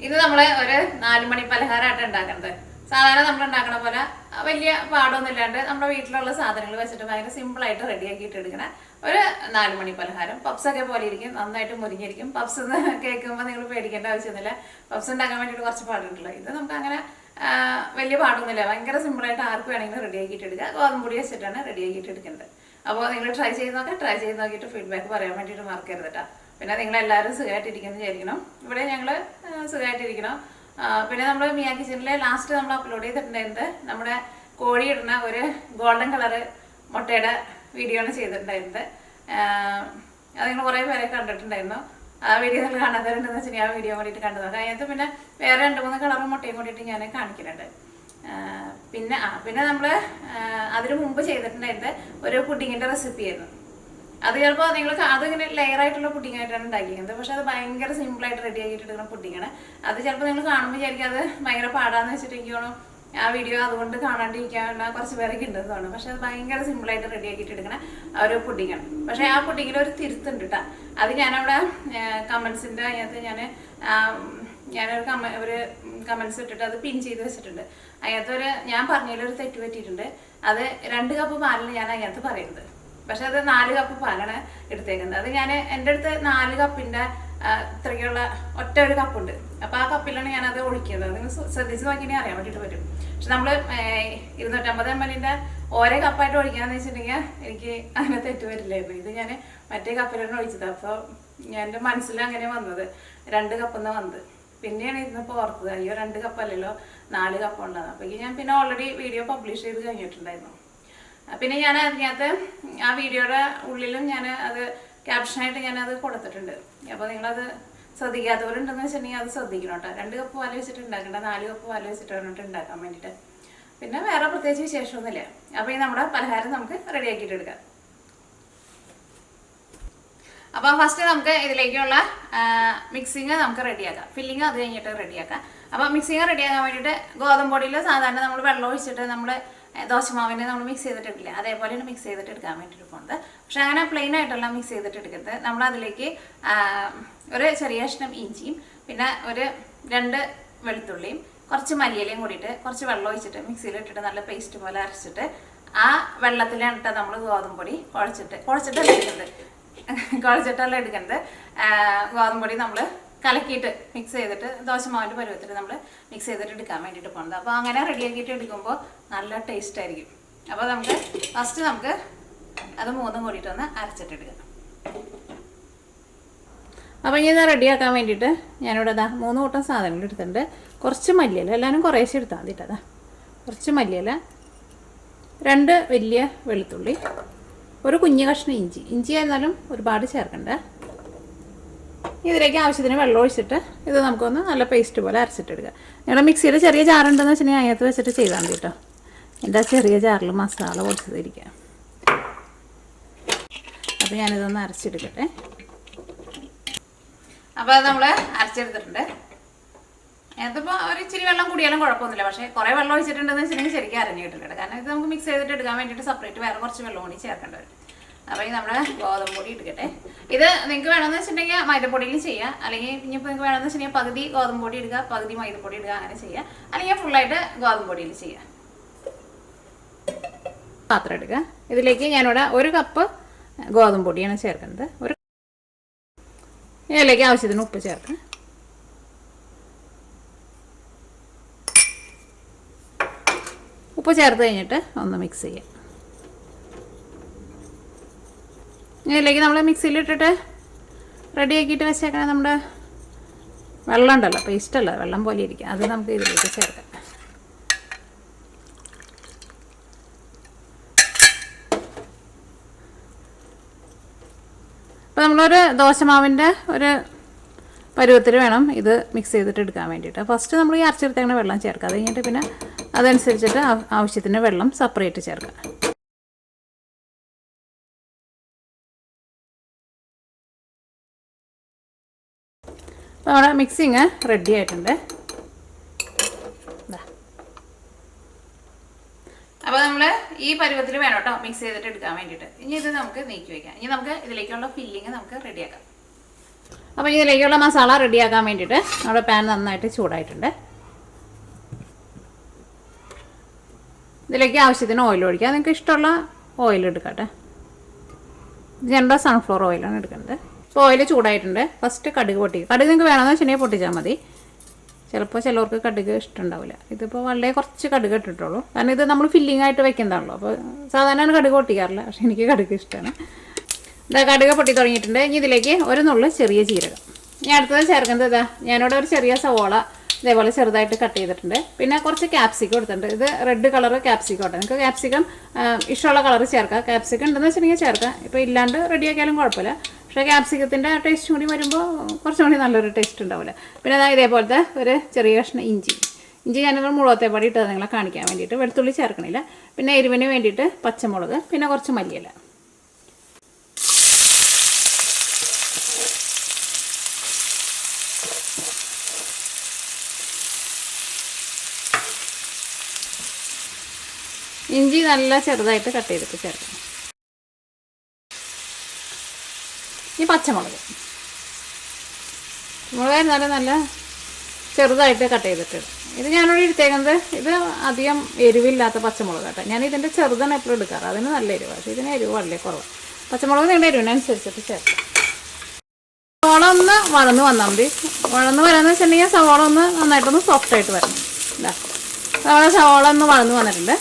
ഇത് നമ്മൾ ഒരു 4 മണി പലഹാരമായിട്ട് ഉണ്ടാക്കുന്നത്. സാധാരണ നമ്മൾ ഉണ്ടാക്കണ പോലെ വലിയ പാടൊന്നും ഇല്ലാണ്ട് നമ്മുടെ വീട്ടിലുള്ള സാധനങ്ങൾ വെച്ചിട്ട് ഭയങ്കര സിമ്പിളായിട്ട് റെഡിയാക്കിയിട്ട് എടുക്കണ ഒരു 4 മണി പലഹാരം. പപ്സൊക്കെ പോലെ ഇരിക്കും, നന്നായിട്ട് മുരിഞ്ഞിരിക്കും. പപ്സ് എന്ന് കേൾക്കുമ്പോൾ നിങ്ങൾ പേടിക്കേണ്ട ആവശ്യമൊന്നുമില്ല. പപ്സ് ഉണ്ടാക്കാൻ വേണ്ടിയിട്ട് കുറച്ച് പാടുണ്ടല്ലോ. ഇത് നമുക്ക് അങ്ങനെ വലിയ പാടൊന്നുമില്ല, ഭയങ്കര സിമ്പിളായിട്ട് ആർക്ക് വേണമെങ്കിലും റെഡിയാക്കിയിട്ട് എടുക്കുക. ഗോതമ്പൊടി വെച്ചിട്ടാണ് റെഡിയാക്കിയിട്ട് എടുക്കുന്നത്. അപ്പോൾ നിങ്ങൾ ട്രൈ ചെയ്ത് നോക്കിയിട്ട് ഫീഡ്ബാക്ക് പറയാൻ വേണ്ടിയിട്ട് മറക്കരുത് കേട്ടോ. പിന്നെ നിങ്ങളെല്ലാവരും സുഖമായിട്ടിരിക്കുന്നു വിചാരിക്കണം. ഇവിടെ ഞങ്ങൾ സുഖമായിട്ടിരിക്കണം. പിന്നെ നമ്മൾ മിയാ കിച്ചണിലെ ലാസ്റ്റ് നമ്മൾ അപ്ലോഡ് ചെയ്തിട്ടുണ്ടായിരുന്നത് നമ്മുടെ കോഴി ഇടുന്ന ഒരു ഗോൾഡൻ കളറ് മുട്ടയുടെ വീഡിയോ ആണ് ചെയ്തിട്ടുണ്ടായിരുന്നത്. അത് നിങ്ങൾ കുറേ പേരെ കണ്ടിട്ടുണ്ടായിരുന്നു. ആ വീഡിയോ നിങ്ങൾ കാണാത്തവരുണ്ടെന്ന് വെച്ചാൽ ആ വീഡിയോ കൂടിയിട്ട് കണ്ടു നോക്കാം. അതിനകത്ത് പിന്നെ വേറെ 2-3 കളറും മുട്ടയും കൂടിയിട്ട് ഞാൻ കാണിക്കുന്നുണ്ട്. പിന്നെ നമ്മൾ അതിന് മുമ്പ് ചെയ്തിട്ടുണ്ടായിരുന്നത് ഒരു പുഡിങ്ങിൻ്റെ റെസിപ്പി ആയിരുന്നു. അത് ചിലപ്പോൾ നിങ്ങൾ അതിങ്ങനെ ലെയറായിട്ടുള്ള പുഡിങ്ങായിട്ടാണ് ഉണ്ടാക്കിയിരിക്കുന്നത്. പക്ഷെ അത് ഭയങ്കര സിമ്പിളായിട്ട് റെഡി ആക്കിയിട്ട് എടുക്കുന്ന പുഡിങ്ങാണ്. അത് ചിലപ്പോൾ നിങ്ങൾ കാണുമ്പോൾ വിചാരിക്കും അത് ഭയങ്കര പാടാന്ന് വെച്ചിട്ട് എനിക്ക് തോന്നും ആ വീഡിയോ അതുകൊണ്ട് കാണാണ്ടിരിക്കാനുള്ള കുറച്ച് പേരൊക്കെ ഉണ്ടെന്ന് തോന്നുന്നു. പക്ഷെ അത് ഭയങ്കര സിമ്പിളായിട്ട് റെഡി ആക്കിയിട്ട് എടുക്കുന്ന ഒരു പുഡിങ്ങാണ്. പക്ഷേ ആ പുഡിങ്ങിൽ ഒരു തിരുത്തുണ്ട് കേട്ടോ. അത് ഞാനവിടെ കമൻസിൻ്റെ അതിനകത്ത് ഞാനൊരു കമൻസ് ഇട്ടിട്ട് അത് പിൻ ചെയ്ത് വെച്ചിട്ടുണ്ട്. അതിനകത്തൊരു ഞാൻ പറഞ്ഞതിലൊരു തെറ്റ് പറ്റിയിട്ടുണ്ട്. അത് 2 കപ്പ് പാലിന് ഞാൻ അതിനകത്ത് പറയുന്നത്. പക്ഷെ അത് 4 കപ്പ് പാലാണ് എടുത്തേക്കുന്നത്. അത് ഞാൻ എൻ്റെ അടുത്ത് 4 കപ്പിൻ്റെ ഇത്രയ്ക്കുള്ള ഒറ്റ ഒരു കപ്പുണ്ട്. അപ്പോൾ ആ കപ്പിലാണ് ഞാനത് ഒഴിക്കുന്നത്. നിങ്ങൾ ശ്രദ്ധിച്ച് നോക്കിയാൽ അറിയാൻ വേണ്ടിയിട്ട് പറ്റും. പക്ഷെ നമ്മൾ 250 ml ഓരോ കപ്പായിട്ട് ഒഴിക്കാന്ന് വെച്ചിട്ടുണ്ടെങ്കിൽ എനിക്ക് അങ്ങനെ തെറ്റ് വരില്ലായിരുന്നു. ഇത് ഞാൻ മറ്റേ കപ്പിലാണ് ഒഴിച്ചത്. അപ്പോൾ എൻ്റെ മനസ്സിൽ അങ്ങനെ വന്നത് 2 കപ്പെന്ന് വന്നത്. പിന്നെയാണ് ഇന്നിപ്പോൾ ഓർത്തത് അയ്യോ 2 കപ്പല്ലല്ലോ 4 കപ്പ് ഉള്ളത്. അപ്പോൾ ഞാൻ പിന്നെ ഓൾറെഡി വീഡിയോ പബ്ലിഷ് ചെയ്ത് കഴിഞ്ഞിട്ടുണ്ടായിരുന്നു. പിന്നെ ഞാൻ അതിനകത്ത് ആ വീഡിയോയുടെ ഉള്ളിലും ഞാൻ അത് ക്യാപ്ഷനായിട്ട് ഞാനത് കൊടുത്തിട്ടുണ്ട്. അപ്പോൾ നിങ്ങളത് ശ്രദ്ധിക്കാത്തവരുണ്ടെന്ന് വെച്ചിട്ടുണ്ടെങ്കിൽ അത് ശ്രദ്ധിക്കണം കേട്ടോ. 2 കപ്പ് പാല് വെച്ചിട്ട് ഉണ്ടാക്കേണ്ട, 4 കപ്പ് പാല് വെച്ചിട്ട് വേണ്ടിയിട്ട് ഉണ്ടാക്കാൻ വേണ്ടിയിട്ട്. പിന്നെ വേറെ പ്രത്യേകിച്ച് വിശേഷമൊന്നുമില്ല. അപ്പോൾ ഈ നമ്മുടെ പലഹാരം നമുക്ക് റെഡിയാക്കിയിട്ട് എടുക്കാം. അപ്പോൾ ഫസ്റ്റ് നമുക്ക് ഇതിലേക്കുള്ള മിക്സിങ് നമുക്ക് റെഡിയാക്കാം. ഫില്ലിങ് അത് കഴിഞ്ഞിട്ട് റെഡിയാക്കാം. അപ്പോൾ മിക്സിങ് റെഡിയാക്കാൻ വേണ്ടിയിട്ട് ഗോതമ്പ് പൊടിയിൽ സാധാരണ നമ്മൾ വെള്ളം ഒഴിച്ചിട്ട് നമ്മൾ ദോശമാവിനെ നമ്മൾ മിക്സ് ചെയ്തിട്ടില്ല, അതേപോലെയാണ് മിക്സ് ചെയ്തിട്ട് എടുക്കാൻ വേണ്ടിയിട്ട് പോകുന്നത്. പക്ഷെ അങ്ങനെ പ്ലെയിൻ ആയിട്ടല്ല മിക്സ് ചെയ്തിട്ട് എടുക്കുന്നത്. നമ്മൾ അതിലേക്ക് ഒരു ചെറിയ കഷ്ണം ഇഞ്ചിയും പിന്നെ ഒരു 2 വെളുത്തുള്ളിയും കുറച്ച് മല്ലിയിലയും കൂടിയിട്ട് കുറച്ച് വെള്ളം ഒഴിച്ചിട്ട് മിക്സിയിലിട്ടിട്ട് നല്ല പേസ്റ്റ് പോലെ അരച്ചിട്ട് ആ വെള്ളത്തിലാണ് നമ്മൾ ഗോതമ്പൊടി കുഴച്ചിട്ടല്ല എടുക്കുന്നത്. ഗോതമ്പൊടി നമ്മൾ കലക്കിയിട്ട് മിക്സ് ചെയ്തിട്ട് ദോശമാവിൻ്റെ പരുവത്തിൽ നമ്മൾ മിക്സ് ചെയ്തിട്ട് എടുക്കാൻ വേണ്ടിയിട്ട് പോകുന്നത്. അപ്പോൾ അങ്ങനെ റെഡിയാക്കിയിട്ട് എടുക്കുമ്പോൾ നല്ല ടേസ്റ്റ് ആയിരിക്കും. അപ്പോൾ നമുക്ക് ഫസ്റ്റ് നമുക്ക് അത് 3 കൂടിയിട്ടൊന്ന് അരച്ചിട്ടെടുക്കാം. അപ്പോൾ ഇനി ഇത് റെഡിയാക്കാൻ വേണ്ടിയിട്ട് ഞാനിവിടെ 3 കൂട്ടം സാധനങ്ങൾ എടുത്തിട്ടുണ്ട്. കുറച്ച് മല്ലിയില, എല്ലാവരും കുറേശ്ശെ എടുത്താൽ മതി കേട്ടോ. കുറച്ച് മല്ലിയില, 2 വലിയ വെളുത്തുള്ളി, ഒരു കുഞ്ഞു കഷ്ണം ഇഞ്ചി ആയിരുന്നാലും ഒരുപാട് ചേർക്കണ്ട. ഇതിലേക്ക് ആവശ്യത്തിന് വെള്ളം ഒഴിച്ചിട്ട് ഇത് നമുക്കൊന്ന് നല്ല പേസ്റ്റ് പോലെ അരച്ചിട്ടെടുക്കുക. നിങ്ങളുടെ മിക്സിയിൽ ചെറിയ ജാറുണ്ടെന്ന് വെച്ചിട്ടുണ്ടെങ്കിൽ അതിനകത്ത് വെച്ചിട്ട് ചെയ്താൽ മതി കേട്ടോ. എൻ്റെ ചെറിയ ജാറിൽ മസാല പൊടിച്ചതിരിക്കുക. അപ്പോൾ ഞാനിതൊന്ന് അരച്ചെടുക്കട്ടെ. അപ്പോൾ അത് നമ്മൾ അരച്ചെടുത്തിട്ടുണ്ട്. അതിപ്പോൾ ഒരു ഇച്ചിരി വെള്ളം കൂടിയാലും കുഴപ്പമൊന്നുമില്ല. പക്ഷേ കുറേ വെള്ളം ഒഴിച്ചിട്ടുണ്ടെന്ന് വെച്ചിട്ടുണ്ടെങ്കിൽ ശരിക്കും അരഞ്ഞു കിട്ടില്ല. കാരണം ഇത് നമുക്ക് മിക്സ് ചെയ്തിട്ട് എടുക്കാൻ വേണ്ടിയിട്ട് സെപ്പറേറ്റ് വേറെ കുറച്ച് വെള്ളം കൂടി ചേർക്കേണ്ടി വരും. അപ്പോൾ ഈ നമ്മുടെ ഗോതമ്പ് പൊടി എടുക്കട്ടെ. ഇത് നിങ്ങൾക്ക് വേണമെന്ന് വെച്ചിട്ടുണ്ടെങ്കിൽ മൈദപ്പൊടിയിൽ ചെയ്യുക, അല്ലെങ്കിൽ ഇനിയിപ്പോൾ നിങ്ങൾക്ക് വേണമെന്ന് വെച്ചിട്ടുണ്ടെങ്കിൽ പകുതി ഗോതമ്പ് പൊടി എടുക്കുക, പകുതി മൈദപ്പൊടി ഇടുക, അങ്ങനെ ചെയ്യുക. അല്ലെങ്കിൽ ഫുള്ളായിട്ട് ഗോതമ്പ് പൊടിയിൽ ചെയ്യുക. പാത്രം എടുക്കുക. ഇതിലേക്ക് ഞാനിവിടെ 1 കപ്പ് ഗോതമ്പ് പൊടിയാണ് ചേർക്കുന്നത്. ഇതിലേക്ക് ആവശ്യത്തിന് ഉപ്പ് ചേർക്കുക. ഉപ്പ് ചേർത്ത് കഴിഞ്ഞിട്ട് ഒന്ന് മിക്സ് ചെയ്യാം. ഇതിലേക്ക് നമ്മൾ മിക്സിയിലിട്ടിട്ട് റെഡിയാക്കിയിട്ട് വെച്ചേക്കണ നമ്മുടെ വെള്ളം ഉണ്ടല്ലോ, പേസ്റ്റല്ല, വെള്ളം പോലെ ഇരിക്കുക, അത് നമുക്ക് ഇതിലേക്ക് ചേർക്കാം. അപ്പോൾ നമ്മളൊരു ദോശമാവിൻ്റെ ഒരു പരുവത്തിൽ വേണം ഇത് മിക്സ് ചെയ്തിട്ട് എടുക്കാൻ വേണ്ടിയിട്ട്. ഫസ്റ്റ് നമ്മൾ ഈ അരച്ചെടുത്തേക്കണ വെള്ളം ചേർക്കുക. അത് കഴിഞ്ഞിട്ട് പിന്നെ അതനുസരിച്ചിട്ട് ആവശ്യത്തിന് വെള്ളം സെപ്പറേറ്റ് ചേർക്കുക. അപ്പോൾ നമ്മുടെ മിക്സിങ് റെഡി ആയിട്ടുണ്ട്. അപ്പോൾ നമ്മൾ ഈ പരുവത്തിൽ വേണം കേട്ടോ മിക്സ് ചെയ്തിട്ട് എടുക്കാൻ വേണ്ടിയിട്ട്. ഇനി ഇത് നമുക്ക് നീക്കി വയ്ക്കാം. ഇനി നമുക്ക് ഇതിലേക്കുള്ള ഫില്ലിങ് നമുക്ക് റെഡിയാക്കാം. അപ്പോൾ ഇതിലേക്കുള്ള മസാല റെഡിയാക്കാൻ വേണ്ടിയിട്ട് നമ്മുടെ പാൻ നന്നായിട്ട് ചൂടായിട്ടുണ്ട്. ഇതിലേക്ക് ആവശ്യത്തിന് ഓയിൽ ഒഴിക്കുക. നിങ്ങൾക്ക് ഇഷ്ടമുള്ള ഓയിൽ എടുക്കട്ടെ. ഞങ്ങളുടെ സൺഫ്ലവർ ഓയിലാണ് എടുക്കുന്നത്. ഇപ്പോൾ ഓയിൽ ചൂടായിട്ടുണ്ട്. ഫസ്റ്റ് കടുക് പൊട്ടിക്കുക. കടുക് നിങ്ങൾക്ക് വേണമെന്ന് വെച്ചിട്ടുണ്ടെങ്കിൽ പൊട്ടിച്ചാൽ മതി. ചിലപ്പോൾ ചിലവർക്ക് കടുക് ഇഷ്ടമുണ്ടാവില്ല. ഇതിപ്പോൾ വളരെ കുറച്ച് കടുക് ഇട്ടിട്ടുള്ളൂ. കാരണം ഇത് നമ്മൾ ഫില്ലിംഗ് ആയിട്ട് വെക്കുന്നതാണല്ലോ. അപ്പോൾ സാധാരണ കടുക് പൊട്ടിക്കാറില്ല, പക്ഷേ എനിക്ക് കടുക് ഇഷ്ടമാണ്. ഇതാ കടുക് പൊട്ടി തുടങ്ങിയിട്ടുണ്ട്. ഇനി ഇതിലേക്ക് ഒരു നുള്ളു ചെറിയ ജീരകം. ഇനി അടുത്തത് ചേർക്കുന്നത് ഇതാ ഞാനിവിടെ ഒരു ചെറിയ സവോള ഇതേപോലെ ചെറുതായിട്ട് കട്ട് ചെയ്തിട്ടുണ്ട്. പിന്നെ കുറച്ച് ക്യാപ്സിക്കം എടുത്തിട്ടുണ്ട്. ഇത് റെഡ് കളർ ക്യാപ്സിക്കം ഉണ്ട്. നിങ്ങൾക്ക് ക്യാപ്സിക്കം ഇഷ്ടമുള്ള കളർ ചേർക്കാം. ക്യാപ്സിക്കം ഉണ്ടെന്ന് വെച്ചിട്ടുണ്ടെങ്കിൽ ചേർക്കാം. ഇപ്പോൾ ഇല്ലാണ്ട് റെഡിയാക്കിയാലും കുഴപ്പമില്ല. പക്ഷേ ക്യാപ്സിക്കത്തിൻ്റെ ടേസ്റ്റ് കൂടി വരുമ്പോൾ കുറച്ചും കൂടി നല്ലൊരു ടേസ്റ്റ് ഉണ്ടാവില്ല. പിന്നെ അതായത് ഇതേപോലത്തെ ഒരു ചെറിയ കഷ്ണം ഇഞ്ചി ഞാനിവിടെ മുളകത്തെ പാടി ഇട്ടത് നിങ്ങളെ കാണിക്കാൻ വേണ്ടിയിട്ട്. വെളുത്തുള്ളി ചേർക്കണില്ല. പിന്നെ എരിവിന് വേണ്ടിയിട്ട് പച്ചമുളക്, പിന്നെ കുറച്ച് മല്ലിയില. ഇഞ്ചി നല്ല ചെറുതായിട്ട് കട്ട് ചെയ്തിട്ട് ചേർക്കണം. ഈ പച്ചമുളക് മുളകായിരുന്നാലും നല്ല ചെറുതായിട്ട് കട്ട് ചെയ്തിട്ട്. ഇത് ഞാനിവിടെ എടുത്തേക്കുന്നത് ഇത് അധികം എരിവില്ലാത്ത പച്ചമുളക് കേട്ടോ. ഞാൻ ഇതിൻ്റെ ചെറുതാണ് എപ്പോഴും എടുക്കാറ്. അതിന് നല്ല എരിവ്, പക്ഷേ ഇതിന് എരിവ് വളരെ കുറവ്. പച്ചമുളക് നിങ്ങളുടെ എരിവിനനുസരിച്ചിട്ട് ചേർക്കാം. സവോള ഒന്ന് വഴന്ന് വന്നാൽ മതി. വഴന്ന് വരാമെന്ന് വെച്ചിട്ടുണ്ടെങ്കിൽ സവോള ഒന്ന് നന്നായിട്ടൊന്ന് സോഫ്റ്റായിട്ട് വരണം. ഇതാ നമ്മുടെ സവോള ഒന്ന് വഴന്ന് വന്നിട്ടുണ്ട്.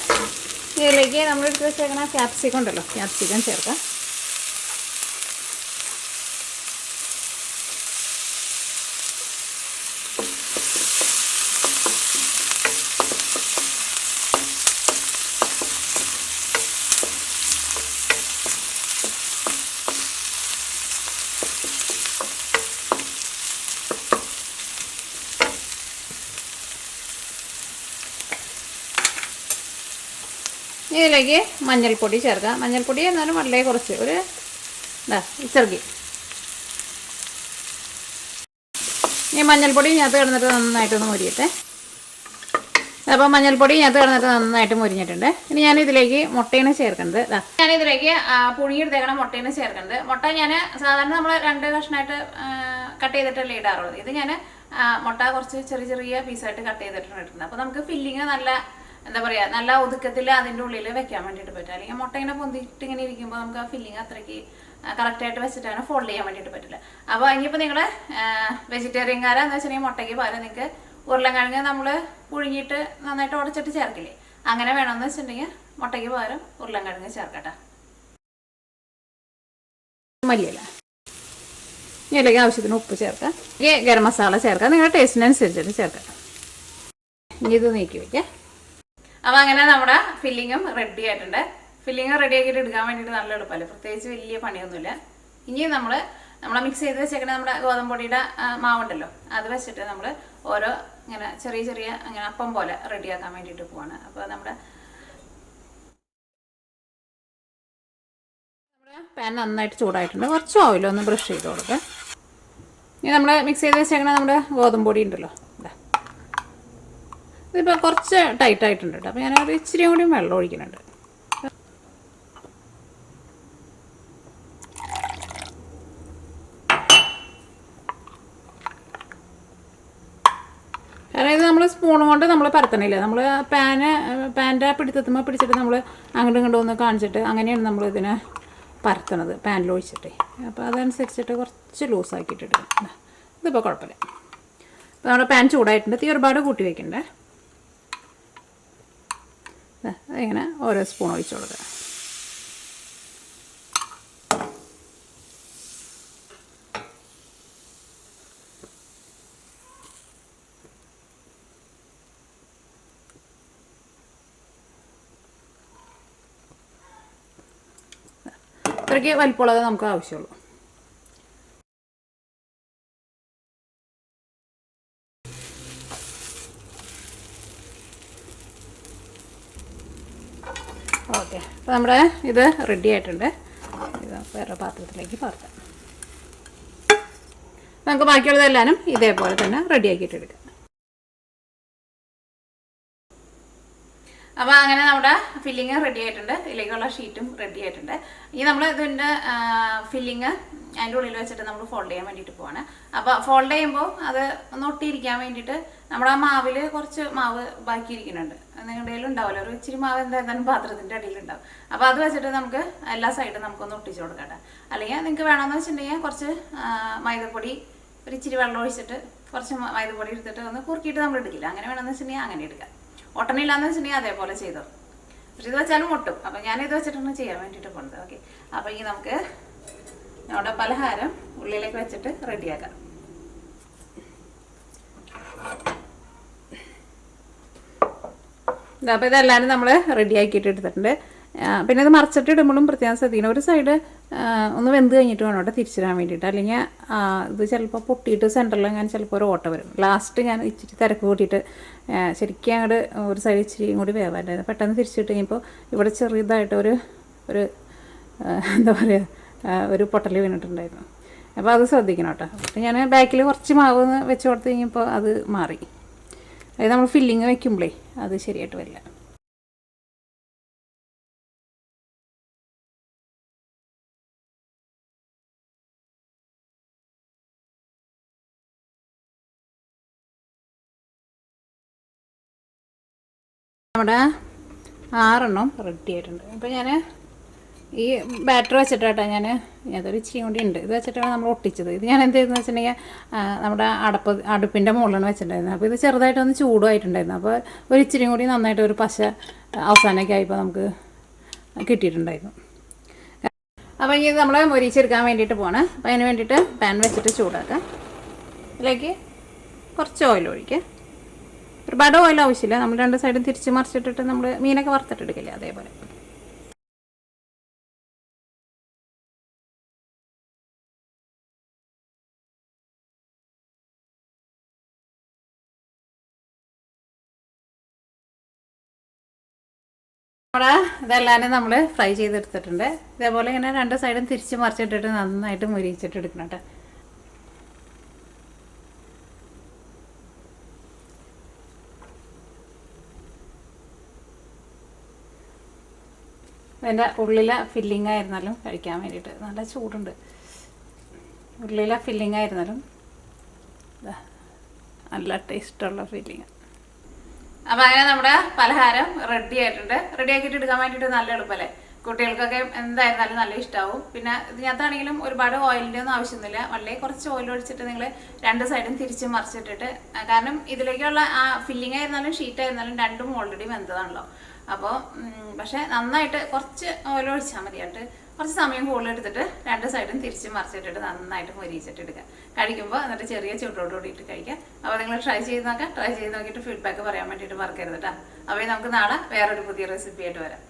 ഇതിലേക്ക് നമ്മൾ എടുത്ത് വെച്ചേക്കണ ക്യാപ്സിക്കം ഉണ്ടല്ലോ, ക്യാപ്സിക്കം ചേർക്കാം. ഇതിലേക്ക് മഞ്ഞൾപ്പൊടി ചേർക്കാം. മഞ്ഞൾപ്പൊടി എന്നാലും വളരെ കുറച്ച്, ഒരു ചെറുകി. ഈ മഞ്ഞൾപ്പൊടി ഇതിനകത്ത് കിടന്നിട്ട് നന്നായിട്ടൊന്ന് മുരിയട്ടെ. അപ്പോൾ മഞ്ഞൾപ്പൊടി ഇതിനകത്ത് കിടന്നിട്ട് നന്നായിട്ട് മുരിഞ്ഞിട്ടുണ്ട്. ഇനി ഞാനിതിലേക്ക് മുട്ടയാണ് ചേർക്കുന്നത്. ഞാനിതിലേക്ക് പുഴുങ്ങിയെടുത്തേക്കണം മുട്ടയാണ് ചേർക്കുന്നത്. മുട്ട ഞാൻ സാധാരണ നമ്മൾ 2 കഷ്ണമായിട്ട് കട്ട് ചെയ്തിട്ടല്ലേ ഇടാറുള്ളത്. ഇത് ഞാൻ മുട്ട കുറച്ച് ചെറിയ ചെറിയ പീസായിട്ട് കട്ട് ചെയ്തിട്ടാണ് ഇടുന്നത്. അപ്പോൾ നമുക്ക് ഫില്ലിങ് നല്ല എന്താ പറയുക, നല്ല ഒതുക്കത്തിൽ അതിൻ്റെ ഉള്ളിൽ വെക്കാൻ വേണ്ടിയിട്ട് പറ്റും. അല്ലെങ്കിൽ മുട്ട ഇങ്ങനെ പൊന്തിയിട്ട് ഇങ്ങനെ ഇരിക്കുമ്പോൾ നമുക്ക് ആ ഫില്ലിങ് അത്രയ്ക്ക് കറക്റ്റായിട്ട് വെച്ചിട്ടാണ് ഫോൾഡ് ചെയ്യാൻ വേണ്ടിയിട്ട് പറ്റില്ല. അപ്പോൾ ഇനിയിപ്പോൾ നിങ്ങൾ വെജിറ്റേറിയൻകാരെന്ന് വെച്ചിട്ടുണ്ടെങ്കിൽ മുട്ടയ്ക്ക് പകരം നിങ്ങൾക്ക് ഉരുളക്കിഴങ്ങ് നമ്മൾ പുഴുങ്ങിയിട്ട് നന്നായിട്ട് ഉടച്ചിട്ട് ചേർക്കില്ലേ, അങ്ങനെ വേണമെന്ന് വെച്ചിട്ടുണ്ടെങ്കിൽ മുട്ടയ്ക്ക് പകരം ഉരുളക്കിഴങ്ങ് ചേർക്കട്ടെ. മല്ലിയില, ഇതിലേക്ക് ആവശ്യത്തിന് ഉപ്പ് ചേർക്കാം. ഗരം മസാല ചേർക്കാം. നിങ്ങളുടെ ടേസ്റ്റിനനുസരിച്ചിട്ട് ചേർക്കാം. ഇനി ഇത് നീക്കി വയ്ക്കാം. അപ്പോൾ അങ്ങനെ നമ്മുടെ ഫില്ലിങ്ങും റെഡി ആയിട്ടുണ്ട്. ഫില്ലിങ് റെഡി ആക്കിയിട്ട് എടുക്കാൻ വേണ്ടിയിട്ട് നല്ല എളുപ്പമല്ലേ, പ്രത്യേകിച്ച് വലിയ പണിയൊന്നുമില്ല. ഇനി നമ്മളെ മിക്സ് ചെയ്ത് വെച്ചേക്കണ നമ്മുടെ ഗോതമ്പൊടിയുടെ മാവുണ്ടല്ലോ, അത് വെച്ചിട്ട് നമ്മൾ ഓരോ ഇങ്ങനെ ചെറിയ ചെറിയ അങ്ങനെ അപ്പം പോലെ റെഡിയാക്കാൻ വേണ്ടിയിട്ട് പോവാണ്. അപ്പോൾ നമ്മുടെ പാൻ നന്നായിട്ട് ചൂടായിട്ടുണ്ട്. കുറച്ച് ഓയിലൊന്ന് ബ്രഷ് ചെയ്ത് കൊടുക്കുക. ഇനി നമ്മൾ മിക്സ് ചെയ്ത് വെച്ചേക്കണ നമ്മുടെ ഗോതമ്പൊടി ഉണ്ടല്ലോ, ഇതിപ്പോൾ കുറച്ച് ടൈറ്റായിട്ടുണ്ട് കേട്ടോ. അപ്പോൾ ഞാനൊരു ഇച്ചിരി കൂടി വെള്ളം ഒഴിക്കുന്നുണ്ട്. കാരണം ഇത് നമ്മൾ സ്പൂൺ കൊണ്ട് നമ്മൾ പരത്തണില്ല. നമ്മൾ പാൻ്റെ പിടുത്തത്തുമ്പോൾ പിടിച്ചിട്ട് നമ്മൾ അങ്ങോട്ടും ഇങ്ങോട്ടും ഒന്ന് കാണിച്ചിട്ട് അങ്ങനെയാണ് നമ്മൾ ഇതിനെ പരത്തണത്, പാനിൽ ഒഴിച്ചിട്ട്. അപ്പോൾ അതനുസരിച്ചിട്ട് കുറച്ച് ലൂസാക്കിയിട്ടിട്ട് ഇതിപ്പോൾ കുഴപ്പമില്ല. അപ്പോൾ നമ്മുടെ പാൻ ചൂടായിട്ടുണ്ട്. തീ ഒരുപാട് കൂട്ടി വയ്ക്കണ്ടേ. അതിങ്ങനെ ഓരോ സ്പൂൺ ഒഴിച്ചു കൊടുക്കുക. ഇത്രയ്ക്ക് വലിപ്പമുള്ളത് നമുക്ക് ആവശ്യമുള്ളൂ. ഓക്കെ, അപ്പോൾ നമ്മുടെ ഇത് റെഡി ആയിട്ടുണ്ട്. ഇത് വേറെ പാത്രത്തിലേക്ക് പകർത്താം. നമുക്ക് ബാക്കിയുള്ളതെല്ലാനും ഇതേപോലെ തന്നെ റെഡിയാക്കിയിട്ട് എടുക്കാം. അപ്പോൾ അങ്ങനെ നമ്മുടെ ഫില്ലിങ് റെഡി ആയിട്ടുണ്ട്. ഇതിലേക്കുള്ള ഷീറ്റും റെഡി ആയിട്ടുണ്ട്. ഈ നമ്മൾ ഇതിൻ്റെ ഫില്ലിങ് അതിൻ്റെ ഉള്ളിൽ വെച്ചിട്ട് നമ്മൾ ഫോൾഡ് ചെയ്യാൻ വേണ്ടിയിട്ട് പോവാണ്. അപ്പോൾ ഫോൾഡ് ചെയ്യുമ്പോൾ അത് ഒന്ന് ഒട്ടിയിരിക്കാൻ വേണ്ടിയിട്ട് നമ്മുടെ ആ മാവിൽ കുറച്ച് മാവ് ബാക്കിയിരിക്കുന്നുണ്ട്. നിങ്ങളുടെ കയ്യിൽ ഉണ്ടാവില്ല, ഒരു ഇച്ചിരി മാവ് എന്തായാലും പാത്രത്തിൻ്റെ അടിയിലുണ്ടാവും. അപ്പോൾ അത് വെച്ചിട്ട് നമുക്ക് എല്ലാ സൈഡും നമുക്കൊന്ന് ഒട്ടിച്ച് കൊടുക്കട്ടെ. അല്ലെങ്കിൽ നിങ്ങൾക്ക് വേണമെന്ന് വെച്ചിട്ടുണ്ടെങ്കിൽ കുറച്ച് മൈദപ്പൊടി ഒരു ഇച്ചിരി വെള്ളം ഒഴിച്ചിട്ട് കുറച്ച് മൈദപ്പൊടി എടുത്തിട്ട് ഒന്ന് കുറുക്കിയിട്ട് നമ്മൾ എടുക്കില്ല, അങ്ങനെ വേണമെന്ന് വെച്ചിട്ടുണ്ടെങ്കിൽ അങ്ങനെ എടുക്കാം. ഒട്ടണില്ലാന്ന് വെച്ചിട്ടുണ്ടെങ്കിൽ അതേപോലെ ചെയ്തോ. പക്ഷെ ഇത് വെച്ചാലും ഒട്ടും. അപ്പം ഞാനിത് വെച്ചിട്ടാണ് ചെയ്യാൻ വേണ്ടിയിട്ട് പോകുന്നത്. ഓക്കെ, അപ്പോൾ ഈ നമുക്ക് നമ്മുടെ പലഹാരം ഉള്ളിലേക്ക് വെച്ചിട്ട് റെഡിയാക്കാം. അപ്പോൾ ഇതെല്ലാവരും നമ്മൾ റെഡിയാക്കിയിട്ട് എടുത്തിട്ടുണ്ട്. പിന്നെ ഇത് മറിച്ചിട്ട് ഇടുമ്പോഴും പ്രത്യേകം ശ്രദ്ധിക്കണം, ഒരു സൈഡ് ഒന്ന് വെന്ത് കഴിഞ്ഞിട്ട് വേണം കേട്ടോ തിരിച്ചിടാൻ വേണ്ടിയിട്ട്. അല്ലെങ്കിൽ ഇത് ചിലപ്പോൾ പൊട്ടിയിട്ട് സെൻറ്ററിൽ അങ്ങനെ ചിലപ്പോൾ ഒരു ഓട്ട വരും. ലാസ്റ്റ് ഞാൻ ഇച്ചിരി തിരക്ക് കൂട്ടിയിട്ട് ശരിക്കും അങ്ങോട്ട് ഒരു സൈഡ് ഇച്ചിരിയും കൂടി വേവാണ്ടായിരുന്നു. പെട്ടെന്ന് തിരിച്ചിട്ട് കഴിഞ്ഞപ്പോൾ ഇവിടെ ചെറിയതായിട്ട് ഒരു എന്താ പറയുക ഒരു പൊട്ടൽ വീണിട്ടുണ്ടായിരുന്നു. അപ്പോൾ അത് ശ്രദ്ധിക്കണം കേട്ടോ. അപ്പോൾ ഞാൻ ബാക്കിൽ കുറച്ച് മാവ് വെച്ച് കൊടുത്ത് കഴിഞ്ഞപ്പോൾ അത് മാറി. അതായത് നമ്മൾ ഫില്ലിങ് വെക്കുമ്പോഴേ അത് ശരിയായിട്ട് വരില്ല. നമ്മുടെ 6 റെഡി ആയിട്ടുണ്ട്. അപ്പോൾ ഞാൻ ഈ ബാറ്റർ വെച്ചിട്ടാട്ടോ അതൊരു ഇച്ചിരി കൂടി ഉണ്ട്. ഇത് വെച്ചിട്ടാണ് നമ്മൾ ഒട്ടിച്ചത്. ഇത് ഞാൻ എന്ത് ചെയ്തെന്ന് വെച്ചിട്ടുണ്ടെങ്കിൽ നമ്മുടെ അടുപ്പിൻ്റെ മുകളിലാണ് വെച്ചിട്ടുണ്ടായിരുന്നത്. അപ്പോൾ ഇത് ചെറുതായിട്ടൊന്ന് ചൂടുമായിട്ടുണ്ടായിരുന്നു. അപ്പോൾ ഒരു ഇച്ചിരി കൂടി നന്നായിട്ട് ഒരു പശ അവസാനമൊക്കെ ആയപ്പോൾ നമുക്ക് കിട്ടിയിട്ടുണ്ടായിരുന്നു. അപ്പോൾ ഇനി ഇത് നമ്മൾ മൊരിച്ചെടുക്കാൻ വേണ്ടിയിട്ട് പോകണം. അപ്പോൾ അതിന് വേണ്ടിയിട്ട് പാൻ വെച്ചിട്ട് ചൂടാക്കാം. ഇതിലേക്ക് കുറച്ച് ഓയിൽ ഒഴിക്കുക. ഒരുപാട് ഓയിൽ ആവശ്യമില്ല. നമ്മൾ 2 സൈഡും തിരിച്ച് മറിച്ചിട്ടിട്ട് നമ്മൾ മീനൊക്കെ വറുത്തിട്ടെടുക്കില്ലേ, അതേപോലെ. നമ്മുടെ ഇതെല്ലാവരും നമ്മൾ ഫ്രൈ ചെയ്തെടുത്തിട്ടുണ്ട്. ഇതേപോലെ ഇങ്ങനെ 2 സൈഡും തിരിച്ച് മറിച്ചിട്ടിട്ട് നന്നായിട്ട് മൊരിച്ചിട്ട് എടുക്കണം കേട്ടോ. അതിൻ്റെ ഉള്ളിലെ ഫില്ലിംഗ് ആയിരുന്നാലും കഴിക്കാൻ വേണ്ടിയിട്ട് നല്ല ചൂടുണ്ട്. ഉള്ളിലെ ഫില്ലിംഗ് ആയിരുന്നാലും നല്ല ടേസ്റ്റുള്ള ഫില്ലിങ്. അപ്പോൾ അങ്ങനെ നമ്മുടെ പലഹാരം റെഡി ആയിട്ടുണ്ട്. റെഡി ആക്കിയിട്ട് എടുക്കാൻ വേണ്ടിയിട്ട് നല്ല എളുപ്പമല്ലേ. കുട്ടികൾക്കൊക്കെ എന്തായിരുന്നാലും നല്ല ഇഷ്ടമാവും. പിന്നെ ഇതിനകത്താണെങ്കിലും ഒരുപാട് ഓയിലിൻ്റെ ഒന്നും ആവശ്യമൊന്നുമില്ല. വളരെ കുറച്ച് ഓയിൽ ഒഴിച്ചിട്ട് നിങ്ങൾ 2 സൈഡും തിരിച്ച് മറിച്ചിട്ടിട്ട്, കാരണം ഇതിലേക്കുള്ള ആ ഫില്ലിംഗ് ആയിരുന്നാലും ഷീറ്റ് ആയിരുന്നാലും രണ്ടും ഓൾറെഡി വെന്തതാണല്ലോ. അപ്പോൾ പക്ഷേ നന്നായിട്ട് കുറച്ച് ഓയിൽ ഒഴിച്ചാൽ മതിയായിട്ട് കുറച്ച് സമയം കൂടുതലെടുത്തിട്ട് 2 സൈഡും തിരിച്ച് മറിച്ചിട്ടിട്ട് നന്നായിട്ട് മൊരിച്ചിട്ട് എടുക്കുക. കഴിക്കുമ്പോൾ എന്നിട്ട് ചെറിയ ചൂട്ടോട് കൂടിയിട്ട് കഴിക്കുക. അപ്പോൾ നിങ്ങൾ ട്രൈ ചെയ്ത് നോക്കിയിട്ട് ഫീഡ്ബാക്ക് പറയാൻ വേണ്ടിയിട്ട് മറക്കരുത് കേട്ടോ. അപ്പോൾ നമുക്ക് നാളെ വേറൊരു പുതിയ റെസിപ്പി ആയിട്ട് വരാം.